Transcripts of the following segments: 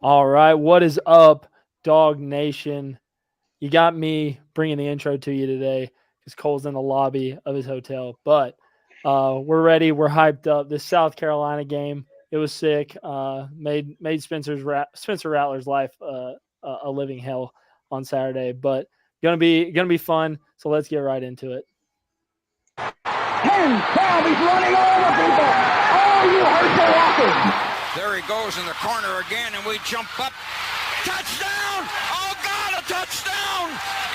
All right, what is up, Dog Nation? You got me bringing the intro to you today because Cole's in the lobby of his hotel. But we're ready. We're hyped up. This South Carolina game, it was sick. Made Spencer Rattler's life a living hell on Saturday. But gonna be fun. So let's get right into it. 10, 12, he's running over people. Oh, you hurt the walking. There he goes in the corner again, and we jump up. Touchdown! Oh, God, a touchdown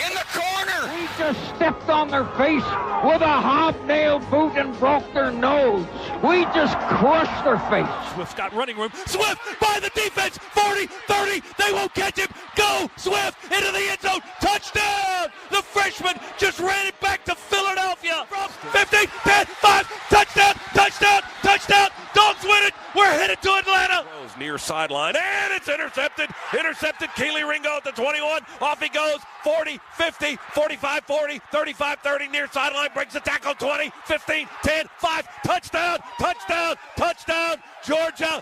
in the corner! We just stepped on their face with a hobnail boot and broke their nose. We just crushed their face. Swift's got running room. Swift by the defense. 40, 30. They won't catch him. Go, Swift, into the end zone. Touchdown! The freshman just ran it back to Philadelphia. 15, 10, 5. Touchdown, touchdown, touchdown. Dogs win it. We're headed to Atlanta. Near sideline, and it's intercepted. Intercepted. Keely Ringo at the 21. Off he goes. 40, 50, 45, 40, 35, 30. Near sideline. Breaks the tackle. 20, 15, 10, 5. Touchdown, touchdown, touchdown. Georgia.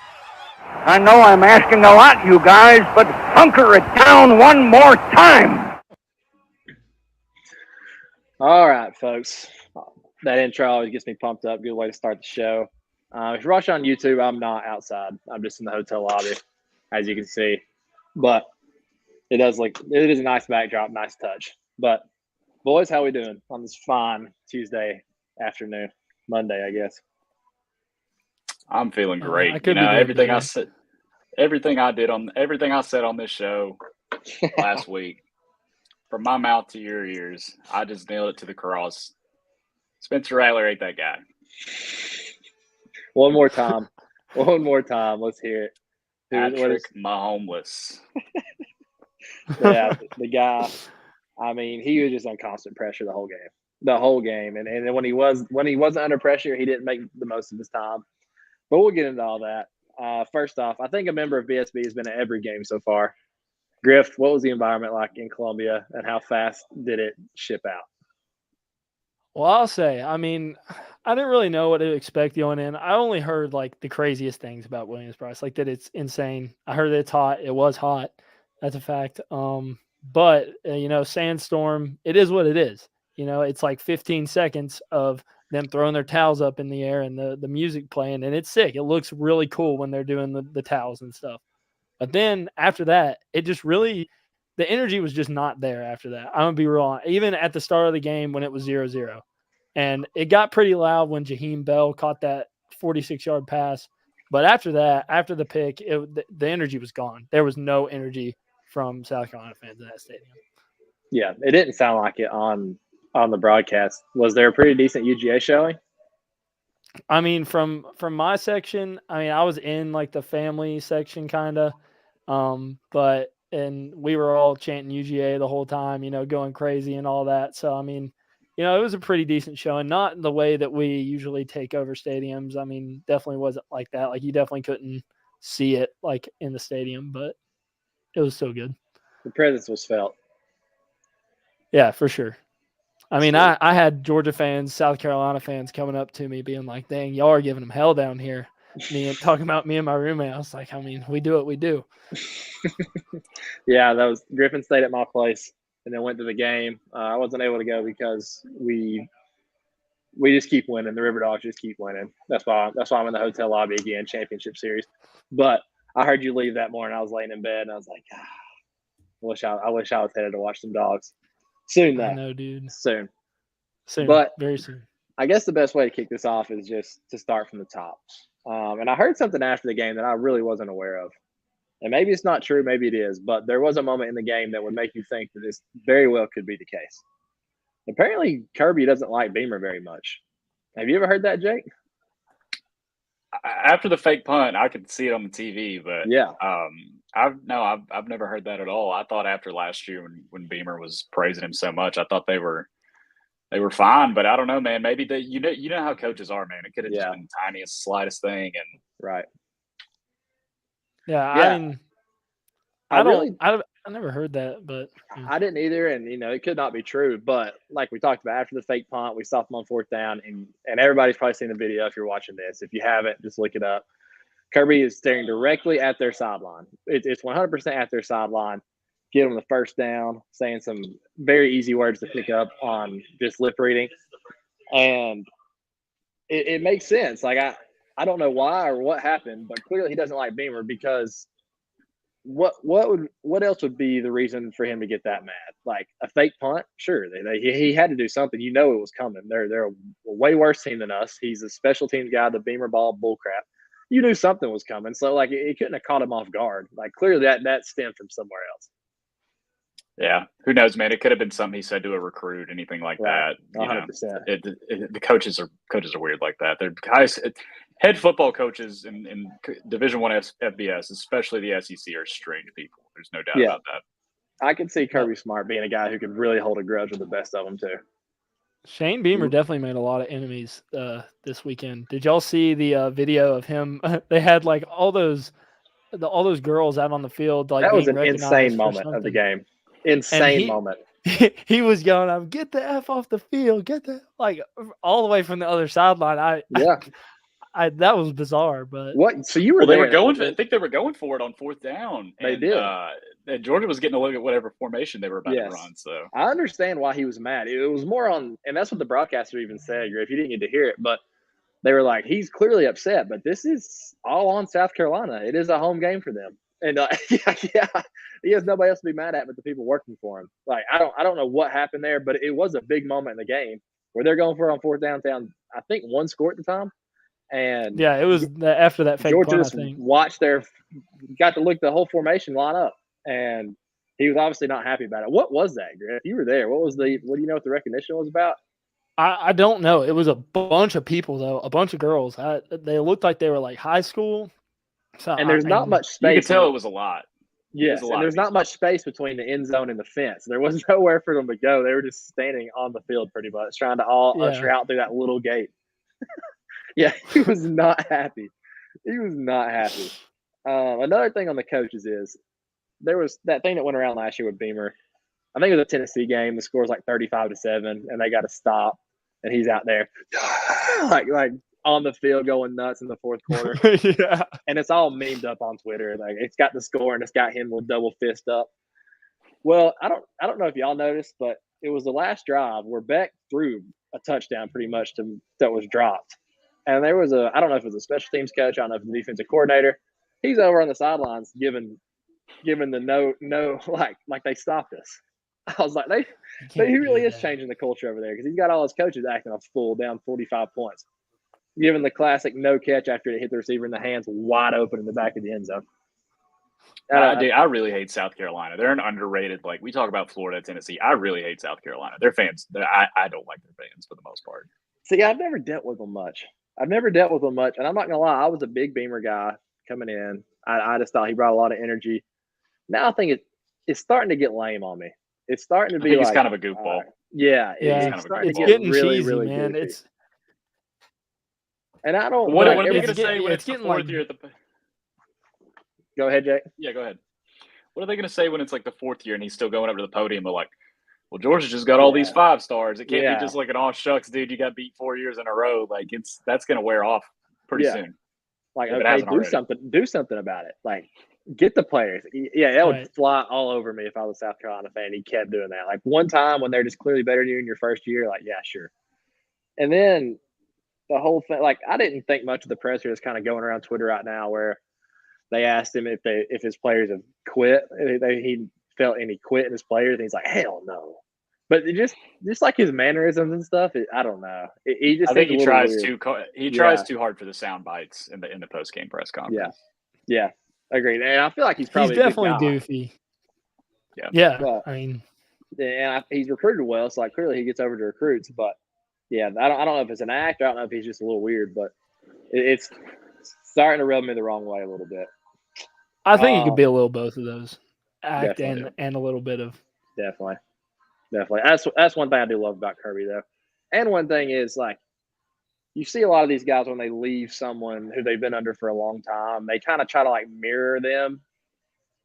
I know I'm asking a lot, you guys, but hunker it down one more time. All right, folks. That intro always gets me pumped up. Good way to start the show. If you're watching on YouTube, I'm not outside. I'm just in the hotel lobby, as you can see. But it is a nice backdrop, nice touch. But boys, how we doing on this fine Tuesday afternoon, Monday, I guess? I'm feeling great. Everything I said on this show last week, from my mouth to your ears, I just nailed it to the cross. Spencer Rattler ain't that guy. One more time. Let's hear it. Patrick Mahomes. Yeah, the guy. I mean, he was just on constant pressure the whole game. And then when he wasn't under pressure, he didn't make the most of his time. But we'll get into all that. First off, I think a member of BSB has been at every game so far. Griff, what was the environment like in Columbia, and how fast did it ship out? Well, I'll say, I mean, I didn't really know what to expect going in. I only heard like the craziest things about Williams-Brice, like that it's insane. I heard that it's hot. It was hot. That's a fact. But sandstorm, it is what it is. It's like 15 seconds of them throwing their towels up in the air and the music playing, and it's sick. It looks really cool when they're doing the towels and stuff. But then after that, it just really – the energy was just not there after that. I'm going to be real. Even at the start of the game when it was 0-0. And it got pretty loud when Jaheim Bell caught that 46-yard pass. But after that, after the pick, the energy was gone. There was no energy from South Carolina fans in that stadium. Yeah, it didn't sound like it on the broadcast. Was there a pretty decent UGA showing? I mean, from my section, I was in like the family section kind of. And we were all chanting UGA the whole time, going crazy and all that. So, it was a pretty decent show, and not in the way that we usually take over stadiums. Definitely wasn't like that. Like, you definitely couldn't see it like in the stadium, but it was still good. The presence was felt. Yeah, for sure. I had Georgia fans, South Carolina fans coming up to me being like, dang, y'all are giving them hell down here. Talking about me and my roommate. I was like, we do what we do. Yeah, that was Griffin stayed at my place and then went to the game. I wasn't able to go because we just keep winning. The River Dogs just keep winning. That's why I'm in the hotel lobby again, championship series. But I heard you leave that morning. I was laying in bed and I was like, I wish I was headed to watch some Dogs. Soon though. I know, dude. Soon. But very soon. I guess the best way to kick this off is just to start from the top. And I heard something after the game that I really wasn't aware of. And maybe it's not true, maybe it is, but there was a moment in the game that would make you think that this very well could be the case. Apparently, Kirby doesn't like Beamer very much. Have you ever heard that, Jake? After the fake punt, I could see it on the TV, but yeah, I've never heard that at all. I thought after last year when Beamer was praising him so much, I thought they were fine, but I don't know, man. Maybe you know how coaches are, man. It could have just been the tiniest, slightest thing, and right. Yeah, I never heard that, but I didn't either, and it could not be true. But like we talked about, after the fake punt, we stopped them on fourth down, and everybody's probably seen the video if you're watching this. If you haven't, just look it up. Kirby is staring directly at their sideline. It's 100% at their sideline. Get them the first down, saying some very easy words to pick up on just lip reading. And it makes sense. Like, I don't know why or what happened, but clearly he doesn't like Beamer because what else would be the reason for him to get that mad? Like a fake punt? Sure, he had to do something. You know it was coming. They're a way worse team than us. He's a special teams guy. The Beamer ball bullcrap. You knew something was coming, so like it couldn't have caught him off guard. Like clearly that stemmed from somewhere else. Yeah, who knows, man? It could have been something he said to a recruit, anything like that. 100%. The coaches are weird like that. They're guys. Head football coaches in Division I FBS, especially the SEC, are strange people. There's no doubt about that. I could see Kirby Smart being a guy who could really hold a grudge with the best of them too. Shane Beamer definitely made a lot of enemies this weekend. Did y'all see the video of him? They had like all those girls out on the field. Like that was an insane moment of the game. Insane moment. He was yelling, "Get the F off the field! Get the all the way from the other sideline." That was bizarre, but what? So you were they there. were going. I think they were going for it on fourth down. They did. And Georgia was getting a look at whatever formation they were about to run. So I understand why he was mad. It was more on, and that's what the broadcaster even said. If you didn't get to hear it, but they were like, he's clearly upset. But this is all on South Carolina. It is a home game for them, and he has nobody else to be mad at but the people working for him. Like I don't know what happened there, but it was a big moment in the game where they're going for it on fourth down. I think one score at the time. And yeah, it was after that fake Georgia punt, just I think. got to look the whole formation line up, and he was obviously not happy about it. What was that, Griff? You were there. What do you know what the recognition was about? I don't know. It was a bunch of people though, a bunch of girls. They looked like they were like high school. So and there's not much space. You could tell it was a lot. Yes, and there's not much space between the end zone and the fence. There was nowhere for them to go. They were just standing on the field pretty much, trying to usher out through that little gate. Yeah, he was not happy. He was not happy. Another thing on the coaches is there was that thing that went around last year with Beamer. I think it was a Tennessee game. The score was like 35-7, and they got to stop, and he's out there like on the field going nuts in the fourth quarter. Yeah, and it's all memed up on Twitter. Like it's got the score and it's got him with double fist up. Well, I don't know if y'all noticed, but it was the last drive where Beck threw a touchdown pretty much that was dropped. And there was I don't know if it was a special teams coach, I don't know if it was the defensive coordinator. He's over on the sidelines giving the no like they stopped us. I was like, he really is changing the culture over there because he's got all his coaches acting a fool down 45 points. Giving the classic no catch after it hit the receiver in the hands wide open in the back of the end zone. I really hate South Carolina. They're an underrated, like we talk about Florida, Tennessee. I really hate South Carolina. Their fans, I don't like their fans for the most part. See, I've never dealt with them much. And I'm not going to lie, I was a big Beamer guy coming in. I just thought he brought a lot of energy. Now I think it's starting to get lame on me. It's starting to be he's kind of a goofball. It's starting to get getting really, cheesy, really man. Goofy. And I don't. What are they going to say when it's the fourth year at the? Go ahead, Jake. Yeah, go ahead. What are they going to say when it's like the fourth year and he's still going up to the podium? But like, well, Georgia just got all these 5 stars. It can't be just like an "oh shucks, dude, you got beat 4 years in a row." Like that's going to wear off pretty soon. Like, okay, do something about it. Like, get the players. Yeah, that would fly all over me if I was a South Carolina fan. He kept doing that. Like one time when they're just clearly better than you in your first year, like, yeah, sure. And then the whole thing, like, I didn't think much of the presser that's kind of going around Twitter right now where they asked him if his players have quit. He felt any quit in his players, and he's like, hell no. But just like his mannerisms and stuff, I don't know. I think he tries too hard for the sound bites in the post game press conference. Yeah, agreed. And I feel like he's definitely goofy. Yeah. But, I mean, he's recruited well, so like clearly he gets over to recruits. But yeah, I don't know if it's an act. I don't know if he's just a little weird, but it's starting to rub me the wrong way a little bit. I think it could be a little both of those, act and a little bit of definitely. That's one thing I do love about Kirby though. And one thing is like you see a lot of these guys when they leave someone who they've been under for a long time, they kind of try to like mirror them.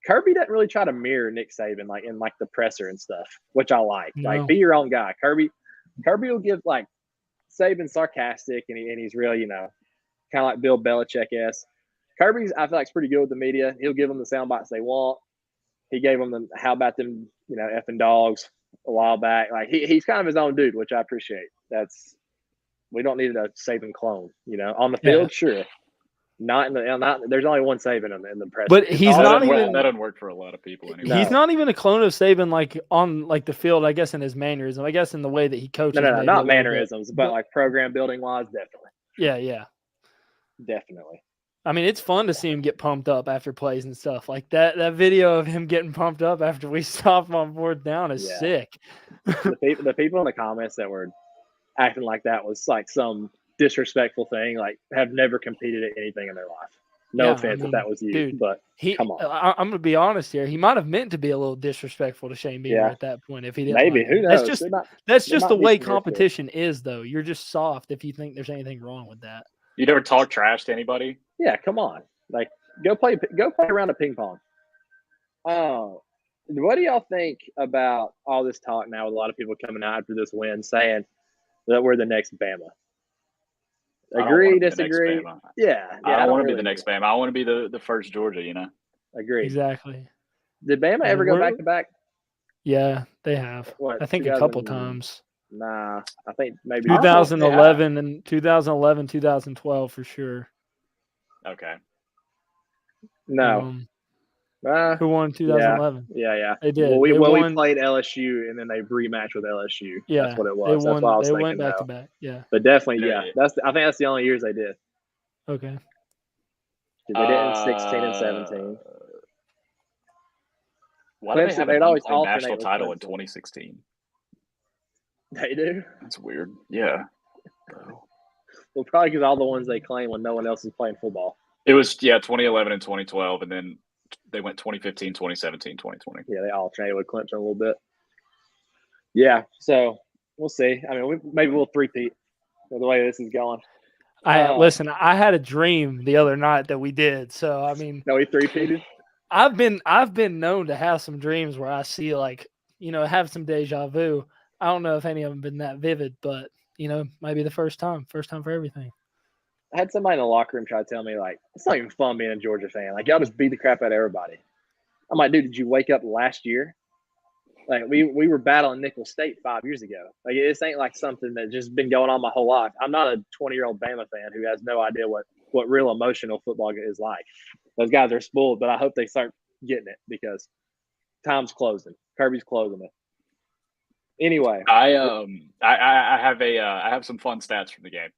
Kirby doesn't really try to mirror Nick Saban like in like the presser and stuff, which I like. No. Like be your own guy. Kirby will give like Saban sarcastic and he's really, kind of like Bill Belichick-esque. Kirby's, I feel like, is pretty good with the media. He'll give them the sound bites they want. He gave them the how about them, effing dogs a while back. Like he's kind of his own dude, which I appreciate. We don't need a Saban clone, on the field, sure. Not in the there's only one Saban in the press. But he's not even that doesn't work for a lot of people anyway. He's not even a clone of Saban, like on like the field. I guess in his mannerism. I guess in the way that he coaches. No, not mannerisms, but like program building wise, definitely. Yeah, definitely. I mean, it's fun to see him get pumped up after plays and stuff like that. That video of him getting pumped up after we stopped on fourth down is sick. The people in the comments that were acting like that was like some disrespectful thing, like have never competed at anything in their life. No offense if that was you, dude, but come on. I'm going to be honest here. He might have meant to be a little disrespectful to Shane Beamer at that point if he didn't. Maybe. Who knows? That's just the way competition is, though. You're just soft if you think there's anything wrong with that. You never talk trash to anybody? Yeah, come on. Like, go play around a ping pong. What do y'all think about all this talk now with a lot of people coming out after this win saying that we're the next Bama? Agree, disagree? Yeah. I don't want to be the next Bama. I want to be the first Georgia, Agree. Exactly. Did Bama ever go back-to-back? Yeah, they have. I think a couple times. Nah, I think maybe 2011 and 2012 for sure. Okay. No. Who won 2011? Yeah. They did. Well, we played LSU and then they rematched with LSU. Yeah, that's what it was. That's what I was thinking. They went back to back. Yeah. But definitely, I think that's the only years they did. Okay. They did in 16 and 17. Why did they have a national title in 2016? They do? That's weird. Yeah. Well, probably because all the ones they claim when no one else is playing football. It was, 2011 and 2012, and then they went 2015, 2017, 2020. Yeah, they alternated with Clemson a little bit. Yeah, so we'll see. I mean, maybe we'll three-peat the way this is going. Listen, I had a dream the other night that we did. So, I mean. No, we three-peated? I've been known to have some dreams where I see, like, have some deja vu. I don't know if any of them have been that vivid, but, might be the first time for everything. I had somebody in the locker room try to tell me, like, it's not even fun being a Georgia fan. Like, y'all just beat the crap out of everybody. I'm like, dude, did you wake up last year? Like, we were battling Nicholls State 5 years ago. Like, this ain't like something that's just been going on my whole life. I'm not a 20-year-old Bama fan who has no idea what real emotional football is like. Those guys are spoiled, but I hope they start getting it because time's closing. Kirby's closing it. Anyway, I have some fun stats from the game.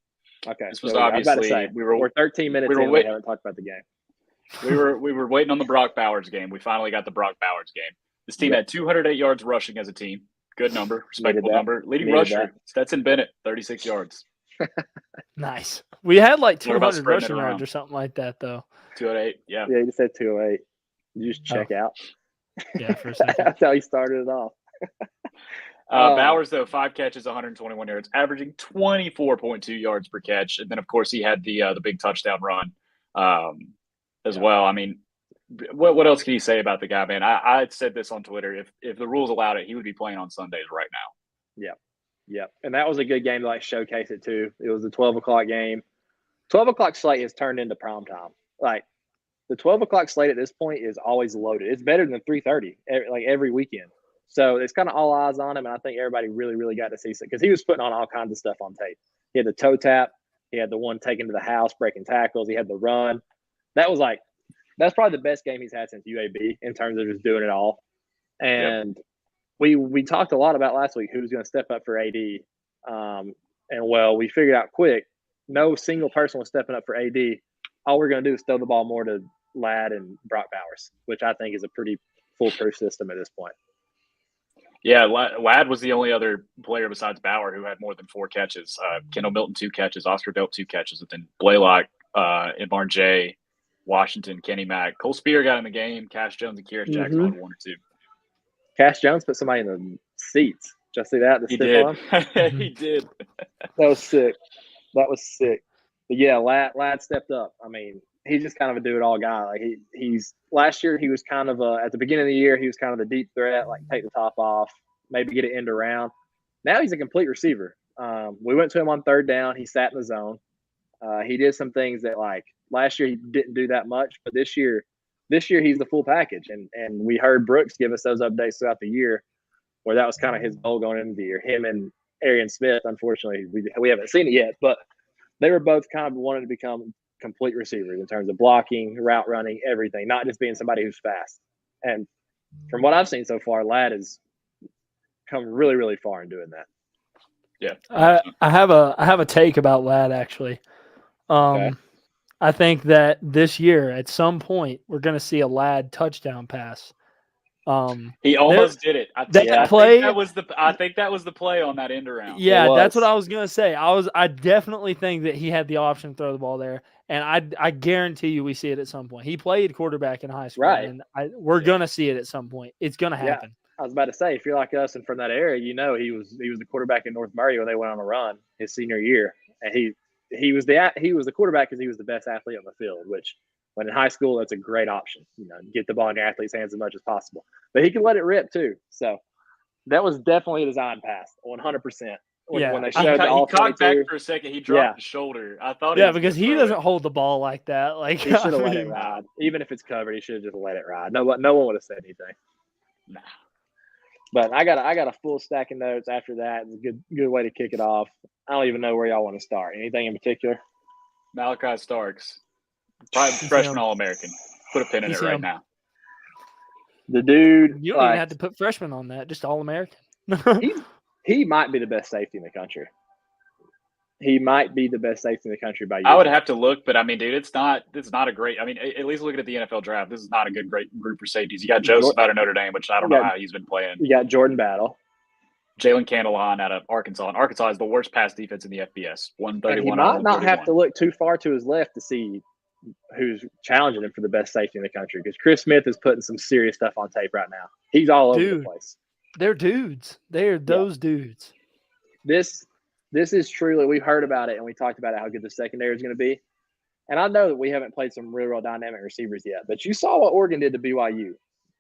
Okay, this was obviously we're 13 minutes in. We haven't talked about the game. We were waiting on the Brock Bowers game. We finally got the Brock Bowers game. This team had 208 yards rushing as a team. Good number, respectable number. Leading rusher, Stetson Bennett, 36 yards. Nice. We had like 200 rushing yards or something like that, though. 208, yeah. Yeah, you just said 208. You just check out. Yeah, for a second. That's how he started it off. Bowers, though, 5 catches, 121 yards, averaging 24.2 yards per catch. And then, of course, he had the big touchdown run as well. I mean, what else can you say about the guy, man? I said this on Twitter. If the rules allowed it, he would be playing on Sundays right now. Yeah. And that was a good game to, like, showcase it, too. It was a 12 o'clock game. 12 o'clock slate has turned into prime time. Like, the 12 o'clock slate at this point is always loaded. It's better than 3:30, like, every weekend. So it's kind of all eyes on him, and I think everybody really, really got to see it because he was putting on all kinds of stuff on tape. He had the toe tap. He had the one taken to the house, breaking tackles. He had the run. That's probably the best game he's had since UAB in terms of just doing it all. And we talked a lot about last week who was going to step up for AD. We figured out quick, no single person was stepping up for AD. All we're going to do is throw the ball more to Ladd and Brock Bowers, which I think is a pretty foolproof system at this point. Yeah, Ladd was the only other player besides Bauer who had more than 4 catches. Kendall Milton, 2 catches. Oscar Delp, 2 catches. And then Blaylock, Imar J, Washington, Kenny Mack. Cole Spear got in the game. Cash Jones and Kieran Jackson had 1 or 2. Cash Jones put somebody in the seats. Did you see that? He did. He did. That was sick. But yeah, Ladd stepped up. I mean, he's just kind of a do-it-all guy. Like he's last year he was kind of at the beginning of the year he was kind of the deep threat, like take the top off, maybe get it end around. Now he's a complete receiver. We went to him on 3rd down. He sat in the zone. He did some things that like Last year he didn't do that much, but this year he's the full package. And we heard Brooks give us those updates throughout the year, where that was kind of his goal going into the year. Him and Arian Smith, unfortunately, we haven't seen it yet, but they were both kind of wanting to become complete receivers in terms of blocking, route running, everything, not just being somebody who's fast. And from what I've seen so far, Ladd has come really, really far in doing that. Yeah, I have a take about Ladd actually. Okay. I think that this year at some point we're going to see a Ladd touchdown pass. He almost did it. I think that was the play on that end around. Yeah, that's what I was gonna say. I definitely think that he had the option to throw the ball there, and I guarantee you we see it at some point. He played quarterback in high school, Right. and we're gonna see it at some point. It's gonna happen. I was about to say, if you're like us and from that area, you know he was the quarterback in North Murray when they went on a run his senior year, and he was the quarterback because he was the best athlete on the field, which when in high school that's a great option. Get the ball in your athlete's hands as much as possible, but he can let it rip too. So that was definitely a design pass, 100%. When they showed he cocked back for a second, he dropped his shoulder. I thought, because he doesn't hold the ball like that. Like he should have let it ride, even if it's covered. He should have just let it ride. No one would have said anything. Nah. But I got a full stack of notes after that. It's a good way to kick it off. I don't even know where y'all want to start. Anything in particular? Malachi Starks, probably freshman All-American. Put a pin in it right now. The dude. You don't even have to put freshman on that. Just All-American. he might be the best safety in the country. He might be the best safety in the country by you. I would have to look, but I mean, dude, it's not a great. I mean, at least looking at the NFL draft, this is not a great group for safeties. You got Joseph out of Notre Dame, which I don't know how he's been playing. You got Jordan Battle, Jalen Candelon out of Arkansas, and Arkansas is the worst pass defense in the FBS. 131. He might not have to look too far to his left to see who's challenging him for the best safety in the country, because Chris Smith is putting some serious stuff on tape right now. He's all over the place. They're dudes. They're those dudes. This is truly, we've heard about it and we talked about it, how good the secondary is going to be. And I know that we haven't played some real dynamic receivers yet, but you saw what Oregon did to BYU.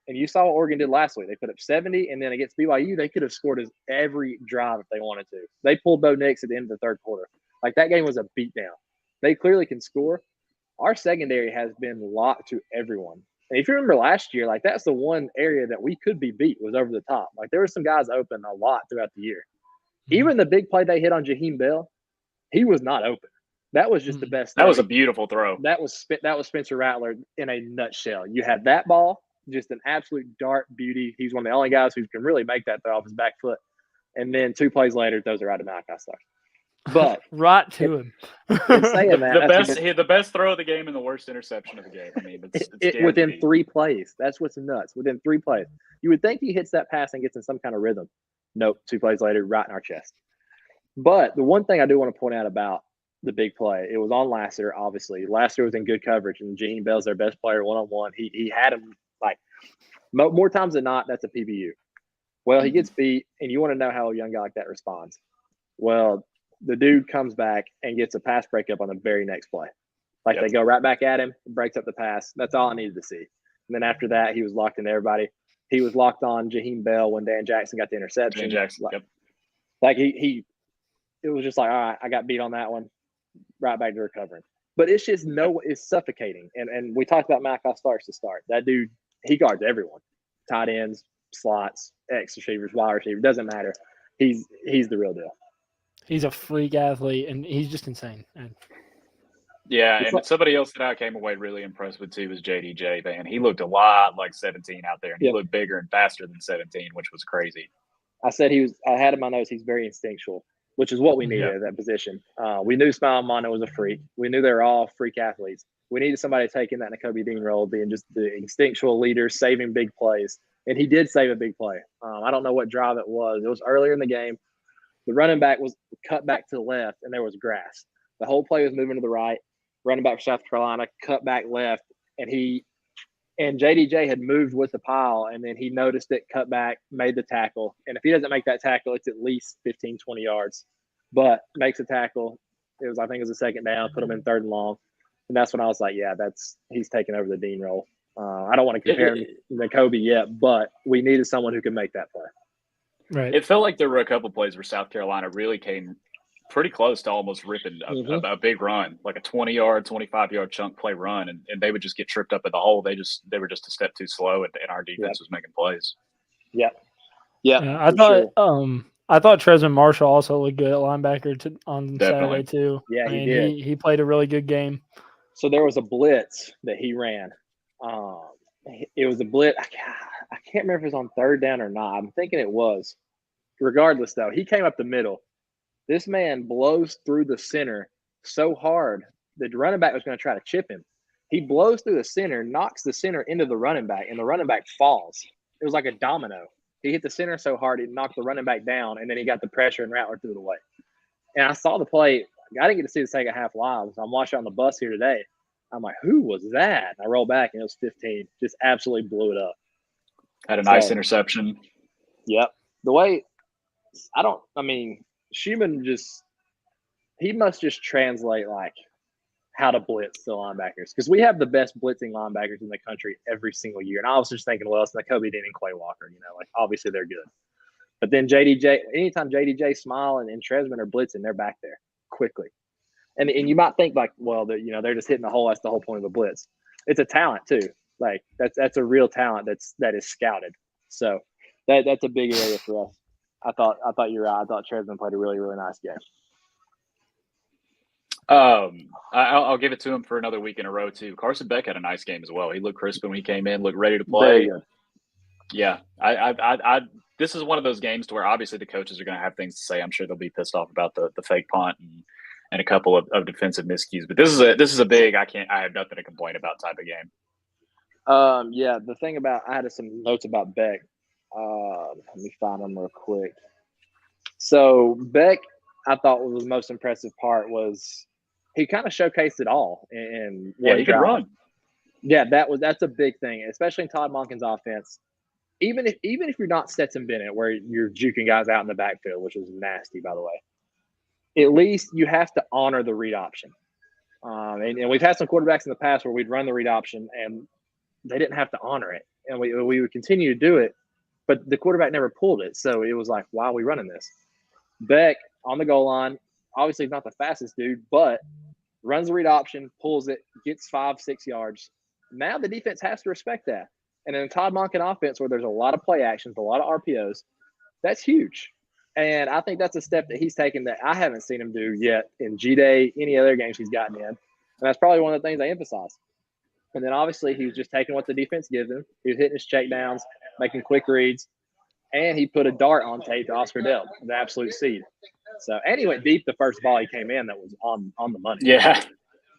And you saw what Oregon did last week. They put up 70, and then against BYU, they could have scored every drive if they wanted to. They pulled Bo Nix at the end of the third quarter. Like, that game was a beatdown. They clearly can score. Our secondary has been locked to everyone. And if you remember last year, like, that's the one area that we could be beat, was over the top. Like, there were some guys open a lot throughout the year. Even the big play they hit on Jaheim Bell, he was not open. That was just the best thing. That was a beautiful throw. That was Spencer Rattler in a nutshell. You had that ball, just an absolute dart beauty. He's one of the only guys who can really make that throw off his back foot. And then 2 plays later, throws it right to Malachi Starks. But right to him. Saying that, the best throw of the game and the worst interception of the game. I mean, it's within 3 plays. That's what's nuts. Within 3 plays, you would think he hits that pass and gets in some kind of rhythm. Nope. 2 plays later, right in our chest. But the one thing I do want to point out about the big play, it was on Lassiter. Obviously, Lassiter was in good coverage, and Jaheim Bell's their best player one-on-one. He had him like more times than not. That's a PBU. Well, he gets beat, and you want to know how a young guy like that responds. Well, the dude comes back and gets a pass breakup on the very next play. Like, they go right back at him, breaks up the pass. That's all I needed to see. And then after that, he was locked into everybody. He was locked on Jaheim Bell when Dan Jackson got the interception. Dan Jackson, it was just like, all right, I got beat on that one. Right back to recovering. But it's just it's suffocating. And we talked about Malachi Starks to start. That dude, he guards everyone. Tight ends, slots, X receivers, wide receiver, doesn't matter. He's the real deal. He's a freak athlete, and he's just insane. Yeah, and somebody else that I came away really impressed with too was JDJ, man. He looked a lot like 17 out there, and he looked bigger and faster than 17, which was crazy. I had in my notes, he's very instinctual, which is what we needed at that position. We knew Smile Mono was a freak. We knew they were all freak athletes. We needed somebody taking that Nakobe Dean role, being just the instinctual leader, saving big plays. And he did save a big play. I don't know what drive it was. It was earlier in the game. The running back was cut back to the left, and there was grass. The whole play was moving to the right. Running back for South Carolina, cut back left, and JDJ had moved with the pile, and then he noticed it, cut back, made the tackle. And if he doesn't make that tackle, it's at least 15, 20 yards. But makes a tackle. I think it was a second down, put him in 3rd and long. And that's when I was like, yeah, he's taking over the Dean role. I don't want to compare him to Nakobe yet, but we needed someone who could make that play. Right. It felt like there were a couple plays where South Carolina really came pretty close to almost ripping a big run, like a 20-yard, 25-yard chunk play run, and they would just get tripped up at the hole. They were just a step too slow, and our defense was making plays. Yeah. I thought Tresman Marshall also looked good at linebacker on Definitely. Saturday too. Yeah, he did. He played a really good game. So there was a blitz that he ran. It was a blitz. I can't remember if it was on third down or not. I'm thinking it was. Regardless, though, he came up the middle. This man blows through the center so hard the running back was going to try to chip him. He blows through the center, knocks the center into the running back, and the running back falls. It was like a domino. He hit the center so hard, he knocked the running back down, and then he got the pressure, and Rattler threw it away. And I saw the play. I didn't get to see the second half live, so I'm watching on the bus here today. I'm like, who was that? And I rolled back, and it was 15. Just absolutely blew it up. Had a nice interception. Yep. The way Schumann he must just translate like how to blitz the linebackers, because we have the best blitzing linebackers in the country every single year. And I was just thinking, well, it's Nakobe Dean and Quay Walker, like obviously they're good. But then anytime JDJ, Smile, and Tresman are blitzing, they're back there quickly. And you might think like, well, they're just hitting the hole. That's the whole point of the blitz. It's a talent too. Like that's a real talent that is scouted. So that's a big area for us. I thought you're right. I thought Tresman played a really, really nice game. I'll give it to him for another week in a row too. Carson Beck had a nice game as well. He looked crisp when he came in, looked ready to play. Very good. Yeah, this is one of those games to where obviously the coaches are going to have things to say. I'm sure they'll be pissed off about the fake punt and a couple of defensive miscues. But this is a big I have nothing to complain about type of game. Yeah, the thing about I had some notes about Beck. Let me find them real quick. So Beck, I thought was the most impressive part was he kind of showcased it all. And he could run. Yeah, that's a big thing, especially in Todd Monken's offense. Even if you're not Stetson Bennett, where you're juking guys out in the backfield, which was nasty, by the way, at least you have to honor the read option. And we've had some quarterbacks in the past where we'd run the read option and they didn't have to honor it, and we would continue to do it, but the quarterback never pulled it. So it was like, why are we running this? Beck on the goal line, obviously not the fastest dude, but runs the read option, pulls it, gets 5-6 yards. Now the defense has to respect that. And in a Todd Monken offense where there's a lot of play actions, a lot of RPOs, that's huge. And I think that's a step that he's taken that I haven't seen him do yet in G-Day, any other games he's gotten in. And that's probably one of the things I emphasize. And then obviously he was just taking what the defense gives him. He was hitting his checkdowns, making quick reads, and he put a dart on tape to Oscar Dell, the absolute seed. So, and he went deep the first ball he came in that was on the money. Yeah.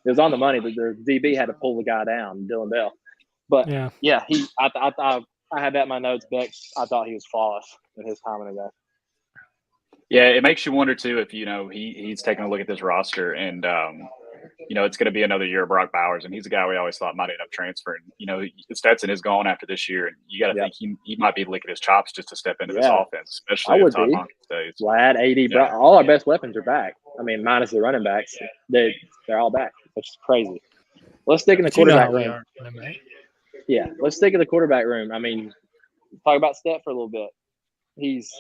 It was on the money, but the DB had to pull the guy down, Dylan Bell. But yeah, I had that in my notes. Beck, I thought he was flawless in his time in the game. Yeah, it makes you wonder too if he's taking a look at this roster and it's going to be another year of Brock Bowers, and he's a guy we always thought might end up transferring. Stetson is gone after this year, and you got to think he might be licking his chops just to step into this offense, especially if Todd Monken stays. Vlad, AD, Brock, all our best weapons are back. I mean, minus the running backs, they're all back, which is crazy. Let's stick in the quarterback room. Yeah, let's stick in the quarterback room. I mean, talk about Stet for a little bit. He's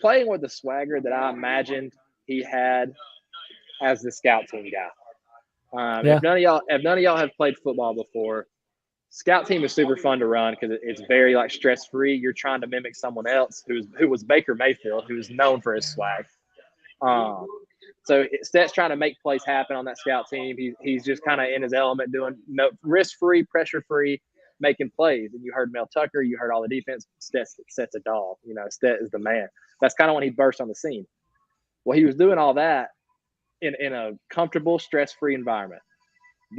playing with the swagger that I imagined he had as the scout team guy. If none of y'all have played football before, scout team is super fun to run because it's very like stress free. You're trying to mimic someone else who was Baker Mayfield, who's known for his swag. So Stet's trying to make plays happen on that scout team. He's just kind of in his element, doing risk free, pressure free, making plays. And you heard Mel Tucker, you heard all the defense. Stet's a dog. Stet is the man. That's kind of when he burst on the scene. Well, he was doing all that in a comfortable, stress-free environment.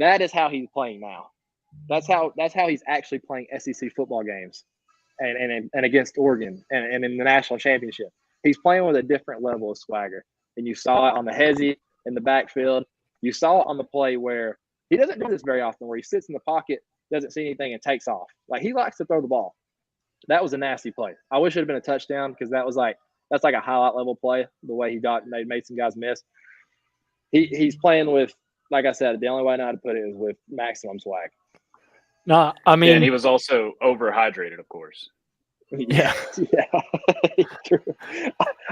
That is how he's playing now. That's how he's actually playing SEC football games and against Oregon and in the national championship. He's playing with a different level of swagger. And you saw it on the hezzy in the backfield. You saw it on the play where he doesn't do this very often, where he sits in the pocket, doesn't see anything, and takes off. Like, he likes to throw the ball. That was a nasty play. I wish it had been a touchdown because that's like a highlight level play, the way he made some guys miss. He's playing with, like I said, the only way I know how to put it is with maximum swag. No, I mean, and he was also overhydrated, of course. Yeah.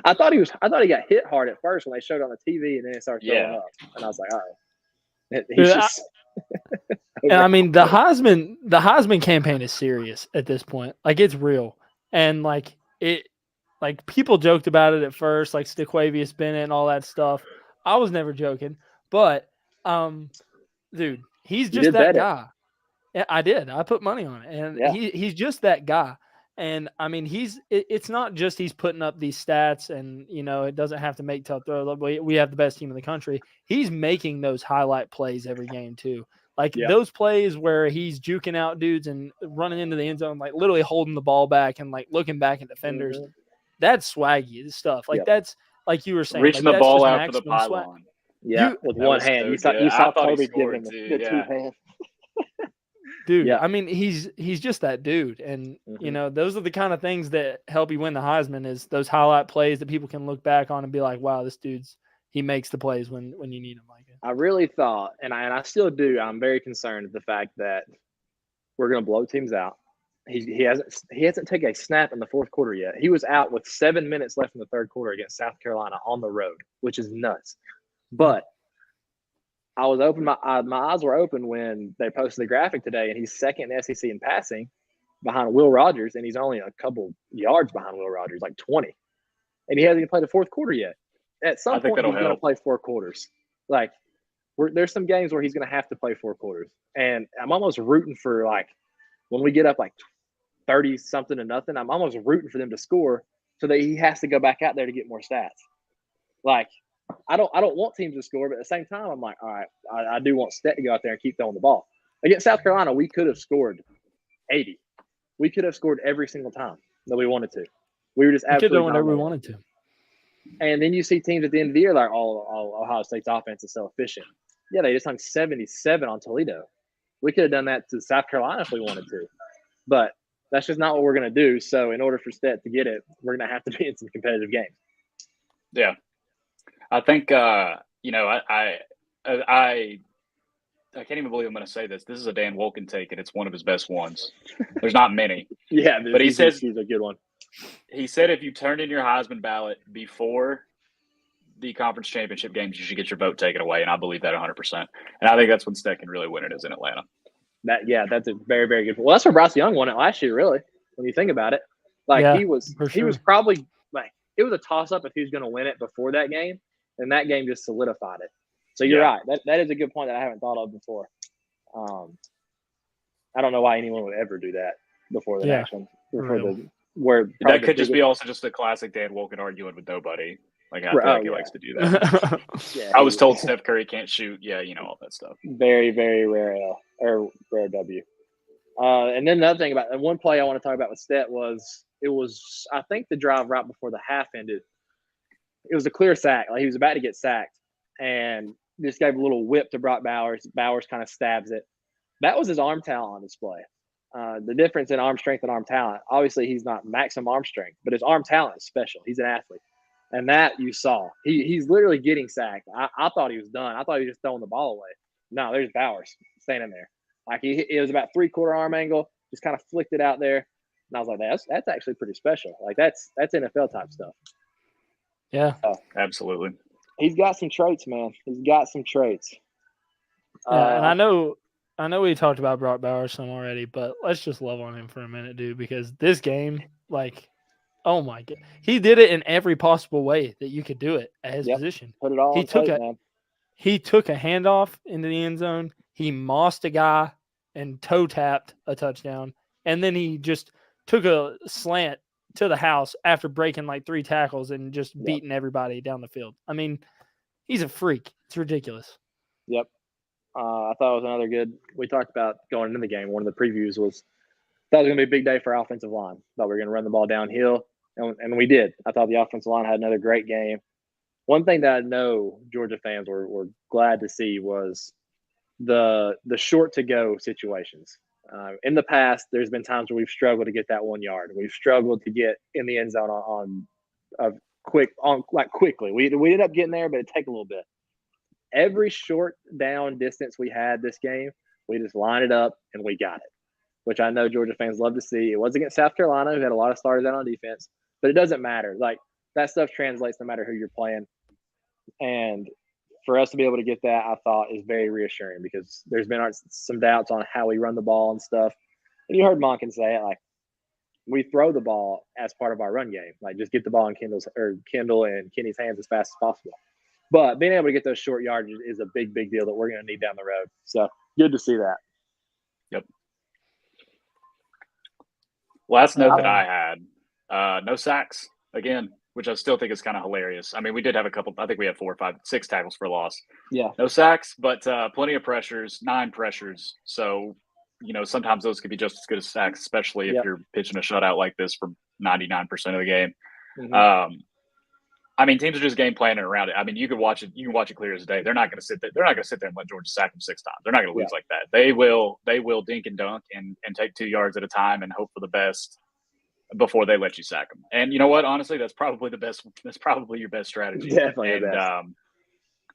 I thought he got hit hard at first when they showed it on the TV, and then it started showing up, and I was like, all right. He's just. And I mean, the Heisman campaign is serious at this point. Like, it's real, and like people joked about it at first, like Stequavius Bennett and all that stuff. I was never joking, but dude, he's just that guy. Yeah, I did. I put money on it, and he's just that guy. And I mean, it's not just he's putting up these stats, and it doesn't have to make tough throws. We have the best team in the country. He's making those highlight plays every game too. Like those plays where he's juking out dudes and running into the end zone, like literally holding the ball back and like looking back at defenders. Mm-hmm. That's swaggy stuff. Like that's like you were saying, reaching like, the ball out for the pylon. Yeah, with one hand. You saw Toby give him the two hands. Dude, I mean, he's just that dude, and those are the kind of things that help you win the Heisman. Is those highlight plays that people can look back on and be like, "Wow, this he makes the plays when you need him like it." I really thought, and I still do. I'm very concerned of the fact that we're going to blow teams out. He hasn't taken a snap in the fourth quarter yet. He was out with 7 minutes left in the third quarter against South Carolina on the road, which is nuts. But I was open. My eyes were open when they posted the graphic today, and he's second in SEC in passing behind Will Rogers, and he's only a couple yards behind Will Rogers, like 20. And he hasn't even played the fourth quarter yet. At some point, he's going to play 4 quarters. Like, there's some games where he's going to have to play 4 quarters. And I'm almost rooting for, like, when we get up like 30-something to nothing, I'm almost rooting for them to score so that he has to go back out there to get more stats. Like, I don't want teams to score, but at the same time, I'm like, all right, I do want Stet to go out there and keep throwing the ball. Against South Carolina, we could have scored 80. We could have scored every single time that we wanted to. We were just absolutely doing whatever we wanted to. And then you see teams at the end of the year like, oh, Ohio State's offense is so efficient. Yeah, they just hung 77 on Toledo. We could have done that to South Carolina if we wanted to. But that's just not what we're going to do. So in order for Stet to get it, we're going to have to be in some competitive games. Yeah. I think, I can't even believe I'm going to say this. This is a Dan Wolken take, and it's one of his best ones. There's not many. Yeah, but he says he's a good one. He said if you turned in your Heisman ballot before the conference championship games, you should get your vote taken away, and I believe that 100%. And I think that's when Stet can really win it is in Atlanta. That's a very, very good. Well, that's where Bryce Young won it last year, really, when you think about it. Like, he was probably like it was a toss-up if he was going to win it before that game, and that game just solidified it. So you're right. That is a good point that I haven't thought of before. I don't know why anyone would ever do that before the next one. That could just be also just a classic Dan Wolken arguing with nobody. Like, I feel like he likes to do that. I was told Steph Curry can't shoot. Yeah, all that stuff. Very, very rare L or rare W. And then another thing and one play I want to talk about with Stet was I think the drive right before the half ended. It was a clear sack. Like, he was about to get sacked, and just gave a little whip to Brock Bowers. Bowers kind of stabs it. That was his arm talent on display. The difference in arm strength and arm talent, obviously he's not maximum arm strength, but his arm talent is special. He's an athlete. And that you saw. He's literally getting sacked. I thought he was done. I thought he was just throwing the ball away. No, there's Bowers standing there. Like, it was about 3/4 arm angle, just kind of flicked it out there. And I was like, that's actually pretty special. Like, that's NFL type stuff. Yeah. Absolutely. He's got some traits, man. He's got some traits. Yeah, and I know we talked about Brock Bowers some already, but let's just love on him for a minute, dude, because this game, like, oh my God, he did it in every possible way that you could do it at his position. Put it all. He took a handoff into the end zone. He mossed a guy and toe tapped a touchdown, and then he just took a slant to the house after breaking like 3 tackles and just beating everybody down the field. I mean, he's a freak. It's ridiculous. Yep. I thought it was another good – we talked about going into the game. One of the previews was – thought it was going to be a big day for our offensive line. Thought we were going to run the ball downhill, and we did. I thought the offensive line had another great game. One thing that I know Georgia fans were glad to see was the short-to-go situations. In the past, there's been times where we've struggled to get that 1 yard. We've struggled to get in the end zone quickly. We ended up getting there, but it take a little bit. Every short down distance we had this game, we just lined it up and we got it. which I know Georgia fans love to see. It was against South Carolina, who had a lot of starters out on defense, but it doesn't matter. Like, that stuff translates no matter who you're playing. And for us to be able to get that, I thought is very reassuring, because there's been some doubts on how we run the ball and stuff. And you heard Monken say it, like, we throw the ball as part of our run game. Like, just get the ball in Kendall and Kenny's hands as fast as possible. But being able to get those short yards is a big, big deal that we're going to need down the road. So good to see that. Yep. Last note that I had, no sacks again, which I still think is kind of hilarious. I mean, we did have a couple. I think we had 4, 5, 6 tackles for loss. Yeah. No sacks, but plenty of pressures, 9 pressures. So, sometimes those could be just as good as sacks, especially if you're pitching a shutout like this for 99% of the game. Mm-hmm. I mean, teams are just game planning around it. I mean, you can watch it clear as day. They're not going to sit there. They're not going to sit there and let Georgia sack them 6 times. They're not going to lose like that. They will dink and dunk and take 2 yards at a time and hope for the best before they let you sack them. And you know what? Honestly, that's probably the best. That's probably your best strategy. Definitely the best.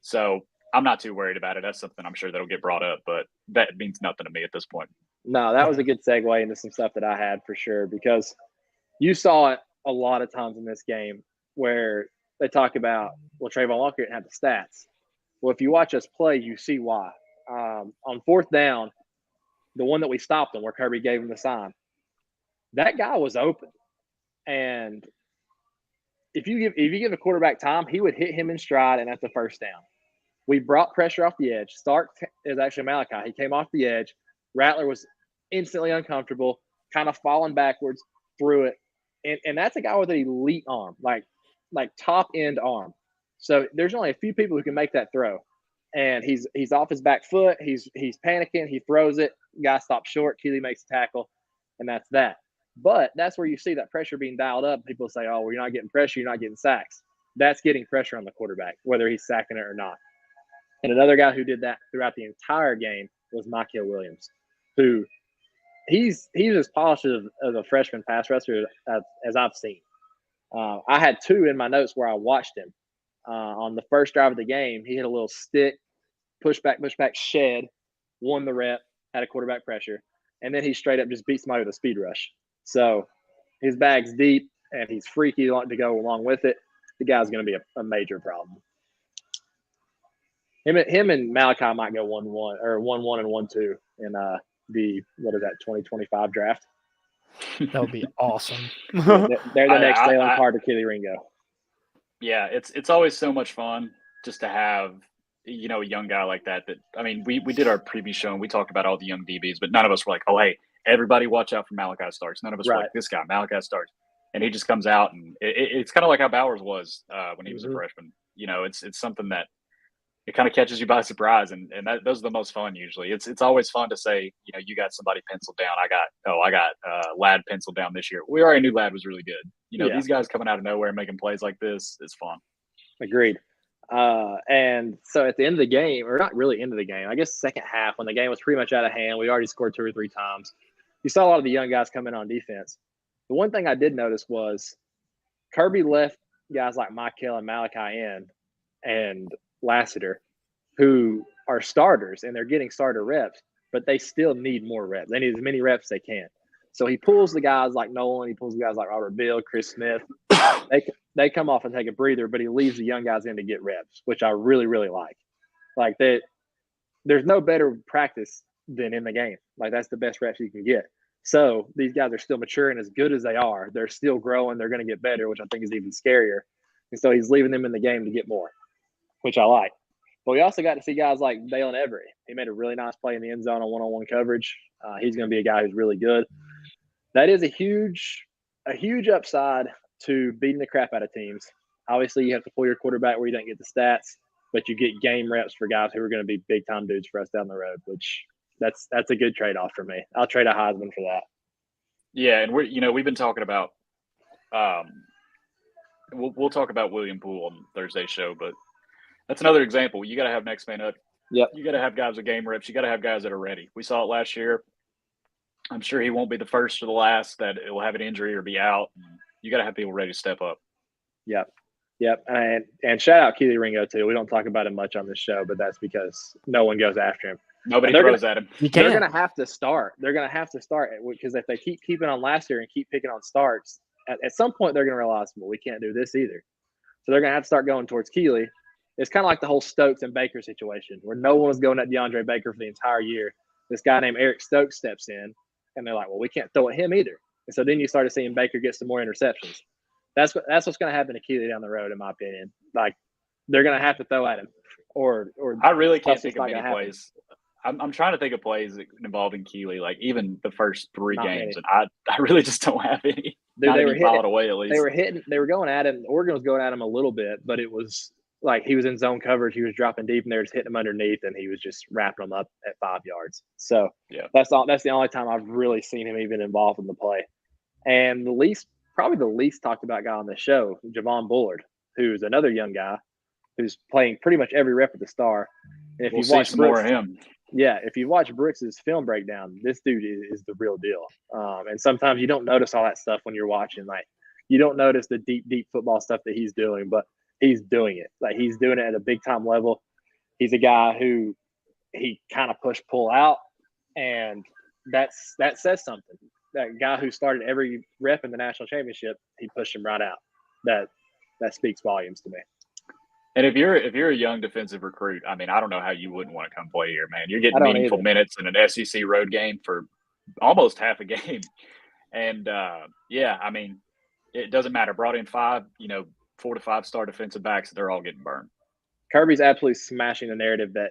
So I'm not too worried about it. That's something I'm sure that'll get brought up, but that means nothing to me at this point. No, that was a good segue into some stuff that I had for sure, because you saw it a lot of times in this game where they talk about, well, Trayvon Walker didn't have the stats. Well, if you watch us play, you see why. On 4th down, the one that we stopped him, where Kirby gave him the sign, that guy was open. And if you give a quarterback time, he would hit him in stride, and that's the first down. We brought pressure off the edge. Stark is actually Malachi. He came off the edge. Rattler was instantly uncomfortable, kind of falling backwards, threw it. And that's a guy with an elite arm, like top end arm. So there's only a few people who can make that throw. And he's off his back foot. He's panicking. He throws it. Guy stops short. Keeley makes a tackle, and that's that. But that's where you see that pressure being dialed up. People say, oh, well, you're not getting pressure. You're not getting sacks. That's getting pressure on the quarterback, whether he's sacking it or not. And another guy who did that throughout the entire game was Michael Williams, who he's as polished as a freshman pass rusher as I've seen. I had 2 in my notes where I watched him. On the first drive of the game, he hit a little stick, pushback, shed, won the rep, had a quarterback pressure, and then he straight up just beat somebody with a speed rush. So his bag's deep, and he's freaky to go along with it. The guy's going to be a major problem. Him and Malachi might go 1-1 or 1-1 and 1-2 in the 2025 draft. That would be awesome. They're the next Jalen Carter, Keely Ringo. Yeah, it's always so much fun just to have a young guy like that. I mean, we did our preview show and we talked about all the young DBs, but none of us were like, oh hey, everybody watch out for Malachi Starks. None of us were like, this guy Malachi Starks, and he just comes out and it's kind of like how Bowers was when he was a freshman. It's something that it kind of catches you by surprise, and those are the most fun usually. It's always fun to say, you got somebody penciled down. I got Ladd penciled down this year. We already knew Ladd was really good. These guys coming out of nowhere and making plays like this is fun. Agreed. And so at the end of the game, or not really end of the game, I guess second half, when the game was pretty much out of hand, we already scored 2 or 3 times. You saw a lot of the young guys come in on defense. The one thing I did notice was Kirby left guys like Michael and Malachi in, and Lassiter, who are starters, and they're getting starter reps, but they still need more reps. They need as many reps as they can. So he pulls the guys like Nolan, he pulls the guys like Robert Bill, Chris Smith. They come off and take a breather, but he leaves the young guys in to get reps, which I really, really like. Like that, there's no better practice than in the game. Like that's the best reps you can get. So these guys are still mature, and as good as they are, they're still growing. They're going to get better, which I think is even scarier. And so he's leaving them in the game to get more, which I like. But we also got to see guys like Dalen Everett. He made a really nice play in the end zone on one-on-one coverage. He's going to be a guy who's really good. That is a huge upside to beating the crap out of teams. Obviously, you have to pull your quarterback where you don't get the stats, but you get game reps for guys who are going to be big-time dudes for us down the road, which that's a good trade-off for me. I'll trade a Heisman for that. Yeah, and we've been talking about we'll talk about William Poole on Thursday's show, but that's another example. You got to have next man up. Yep. You got to have guys with game reps. You got to have guys that are ready. We saw it last year. I'm sure he won't be the first or the last that will have an injury or be out. You got to have people ready to step up. Yep. And shout out Keely Ringo too. We don't talk about him much on this show, but that's because no one goes after him. Nobody throws at him. They're going to have to start. They're going to have to start because if they keep keeping on last year and keep picking on starts, at some point they're going to realize, well, we can't do this either. So they're going to have to start going towards Keeley. It's kind of like the whole Stokes and Baker situation where no one was going at DeAndre Baker for the entire year. This guy named Eric Stokes steps in, and they're like, well, we can't throw at him either. And so then you started seeing Baker get some more interceptions. That's what's going to happen to Keeley down the road, in my opinion. Like, they're going to have to throw at him. Or I really can't think of many plays. I'm trying to think of plays involving Keeley, like even the first 3 games, and I really just don't have any. Dude, they were hitting away at least. They were going at him. Oregon was going at him a little bit, but it was like he was in zone coverage. He was dropping deep, and they were just hitting him underneath, and he was just wrapping them up at 5 yards. So that's the only time I've really seen him even involved in the play. And probably the least talked about guy on the show, Javon Bullard, who's another young guy who's playing pretty much every rep at the Star. And if we'll see some more of him. Yeah, if you watch Brooks's film breakdown, this dude is the real deal. And sometimes you don't notice all that stuff when you're watching. Like, you don't notice the deep football stuff that he's doing, but he's doing it. Like, he's doing it at a big time level. He's a guy who he kind of pull out, and that says something. That guy who started every rep in the national championship, he pushed him right out. That speaks volumes to me. And if you're a young defensive recruit, I mean, I don't know how you wouldn't want to come play here, man. You're getting meaningful minutes in an SEC road game for almost half a game. And, I mean, it doesn't matter. Brought in 4 to 5 star defensive backs, they're all getting burned. Kirby's absolutely smashing the narrative that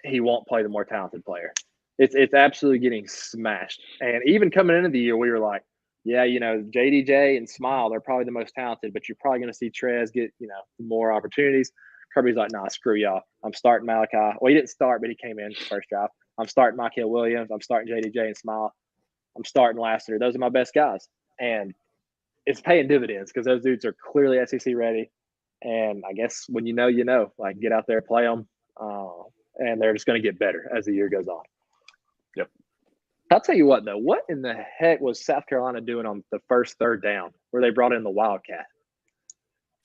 he won't play the more talented player. It's absolutely getting smashed. And even coming into the year, we were like, yeah, JDJ and Smile, they're probably the most talented, but you're probably going to see Trez get, more opportunities. Kirby's like, nah, screw y'all. I'm starting Malachi. Well, he didn't start, but he came in first drive. I'm starting Michael Williams. I'm starting JDJ and Smile. I'm starting Lassiter. Those are my best guys. And it's paying dividends because those dudes are clearly SEC ready. And I guess when you know, like, get out there, play them. And they're just going to get better as the year goes on. Yep. I'll tell you what, though. What in the heck was South Carolina doing on the first 3rd down where they brought in the Wildcat?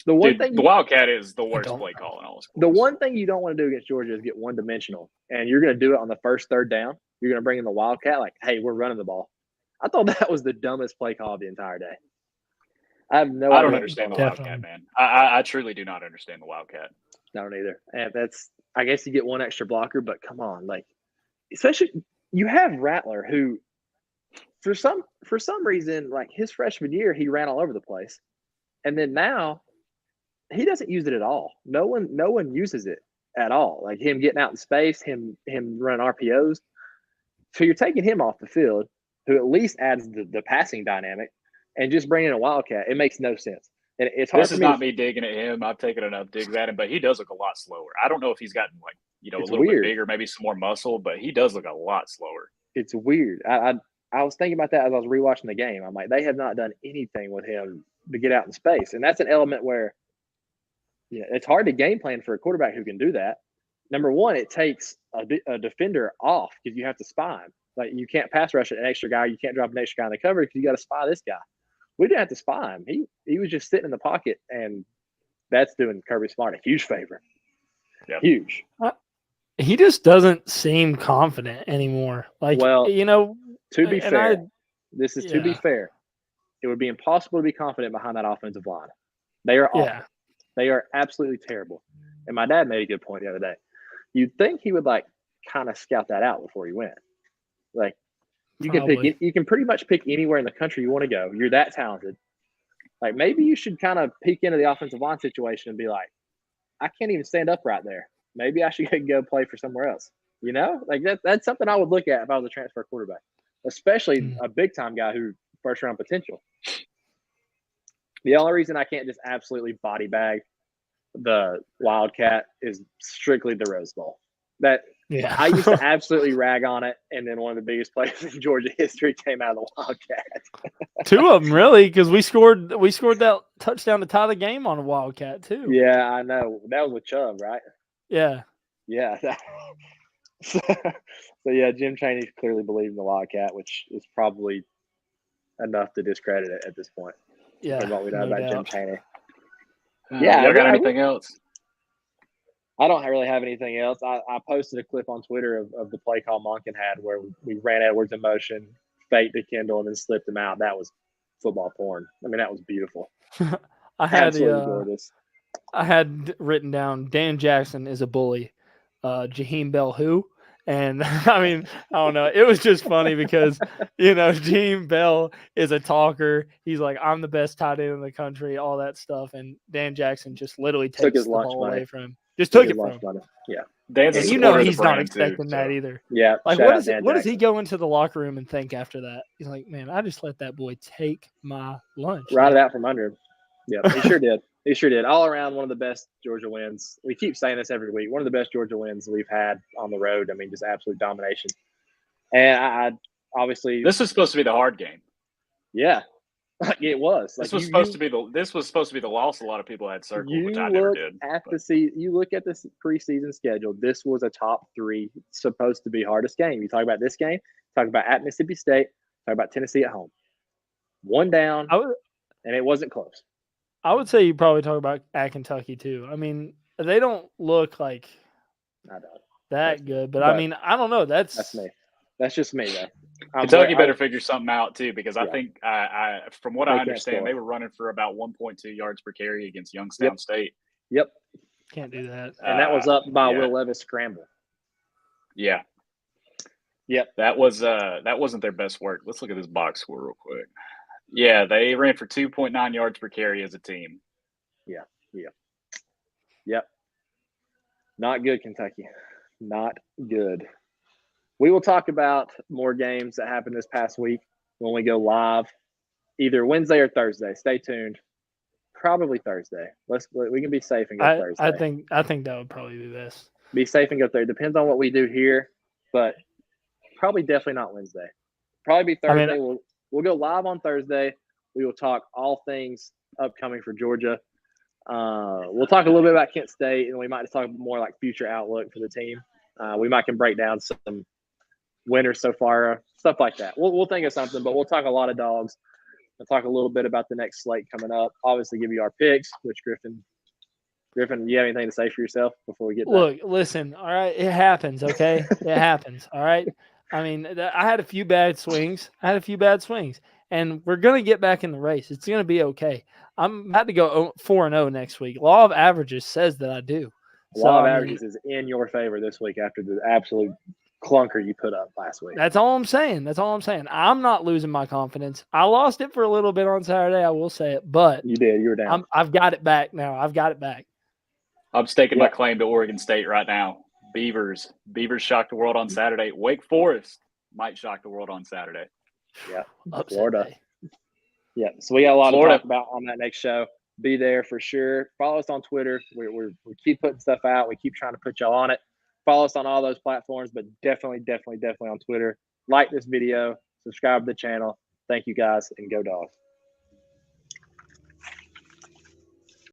The Wildcat is the worst play call in all sports. The one thing you don't want to do against Georgia is get one-dimensional, and you're going to do it on the first 3rd down. You're going to bring in the Wildcat like, hey, we're running the ball. I thought that was the dumbest play call of the entire day. I don't understand the Wildcat, man. I truly do not understand the Wildcat. I don't either. And I guess you get one extra blocker, but come on, like, especially – you have Rattler, who, for some reason, like his freshman year, he ran all over the place, and then now he doesn't use it at all. No one uses it at all. Like him getting out in space, him running RPOs. So you're taking him off the field, who at least adds the passing dynamic, and just bringing in a Wildcat. It makes no sense. And it's hard. This is not me digging at him. I've taken enough digs at him, but he does look a lot slower. I don't know if he's gotten a little bit bigger, maybe some more muscle, but he does look a lot slower. It's weird. I was thinking about that as I was rewatching the game. I'm like, they have not done anything with him to get out in space. And that's an element where, it's hard to game plan for a quarterback who can do that. Number one, it takes a defender off because you have to spy him. Like, you can't pass rush an extra guy. You can't drop an extra guy in the cover because you got to spy this guy. We didn't have to spy him. He was just sitting in the pocket, and that's doing Kirby Smart a huge favor. Yep. Huge. He just doesn't seem confident anymore. Like, to be fair, to be fair, it would be impossible to be confident behind that offensive line. They are awful. Yeah. They are absolutely terrible. And my dad made a good point the other day. You'd think he would kind of scout that out before he went. Like, you can pretty much pick anywhere in the country you want to go. You're that talented. Like, maybe you should kind of peek into the offensive line situation and be like, I can't even stand up right there. Maybe I should go play for somewhere else. Like that's something I would look at if I was a transfer quarterback, especially a big-time guy who first-round potential. The only reason I can't just absolutely body bag the Wildcat is strictly the Rose Bowl. I used to absolutely rag on it, and then one of the biggest plays in Georgia history came out of the Wildcat. 2 of them, really, because we scored that touchdown to tie the game on a Wildcat too. Yeah, I know. That was with Chubb, right? Yeah. Yeah. So yeah, Jim Chaney clearly believed in the Wildcat, which is probably enough to discredit it at this point. Yeah. From what we know about Jim Chaney. Y'all got anything else? I don't really have anything else. I posted a clip on Twitter of the play call Monken had where we ran Edwards in motion, faked to Kendall, and then slipped him out. That was football porn. I mean, that was beautiful. Absolutely gorgeous. I had written down Dan Jackson is a bully. Jaheim Bell who? And I mean, I don't know. It was just funny because, Jaheim Bell is a talker. He's like, I'm the best tight end in the country, all that stuff. And Dan Jackson just literally takes the ball away from him. Just took it from him. Yeah. Dan's he's not expecting that either. Yeah. Like, what does he go into the locker room and think after that? He's like, man, I just let that boy take my lunch. Right it out from under him. Yeah, he sure did. He sure did. All around, one of the best Georgia wins. We keep saying this every week. One of the best Georgia wins we've had on the road. I mean, just absolute domination. And I obviously – this was supposed to be the hard game. Yeah, it was. This was supposed to be the loss a lot of people had circled, which I never did. You look at this preseason schedule. This was a top 3, supposed to be hardest game. You talk about this game, talk about at Mississippi State, talk about Tennessee at home. One down, and it wasn't close. I would say you probably talk about at Kentucky too. I mean, they don't look like that good, but I mean, I don't know. That's me. That's just me, though. Kentucky better figure something out too, because I think from what I understand, they were running for about 1.2 yards per carry against Youngstown State. Yep, can't do that. And that was up by Will Levis scramble. Yeah. Yep. That wasn't their best work. Let's look at this box score real quick. Yeah, they ran for 2.9 yards per carry as a team. Yep. Not good, Kentucky. Not good. We will talk about more games that happened this past week when we go live, either Wednesday or Thursday. Stay tuned. Probably Thursday. We can be safe and go Thursday. I think that would probably be best. Be safe and go Thursday. Depends on what we do here, but probably definitely not Wednesday. Probably be Thursday. I mean, We'll go live on Thursday. We will talk all things upcoming for Georgia. We'll talk a little bit about Kent State, and we might just talk more like future outlook for the team. We might can break down some winners so far, stuff like that. We'll think of something, but we'll talk a lot of dogs. We'll talk a little bit about the next slate coming up. Obviously, give you our picks, which Griffin, do you have anything to say for yourself before we get Look, listen, all right, it happens, okay? It happens, all right? I mean, I had a few bad swings. And we're going to get back in the race. It's going to be okay. I'm about to go 4-0 next week. Law of averages says that I do. Law of averages is in your favor this week after the absolute clunker you put up last week. That's all I'm saying. I'm not losing my confidence. I lost it for a little bit on Saturday, I will say it. But you did. You were down. I've got it back now. I'm staking my claim to Oregon State right now. Beavers shocked the world on Saturday. Wake Forest might shock the world on Saturday. Yeah, Florida. Yeah, so we got a lot to talk about on that next show. Be there for sure. Follow us on Twitter. We keep putting stuff out. We keep trying to put y'all on it. Follow us on all those platforms, but definitely on Twitter. Like this video. Subscribe to the channel. Thank you guys, and go Dogs.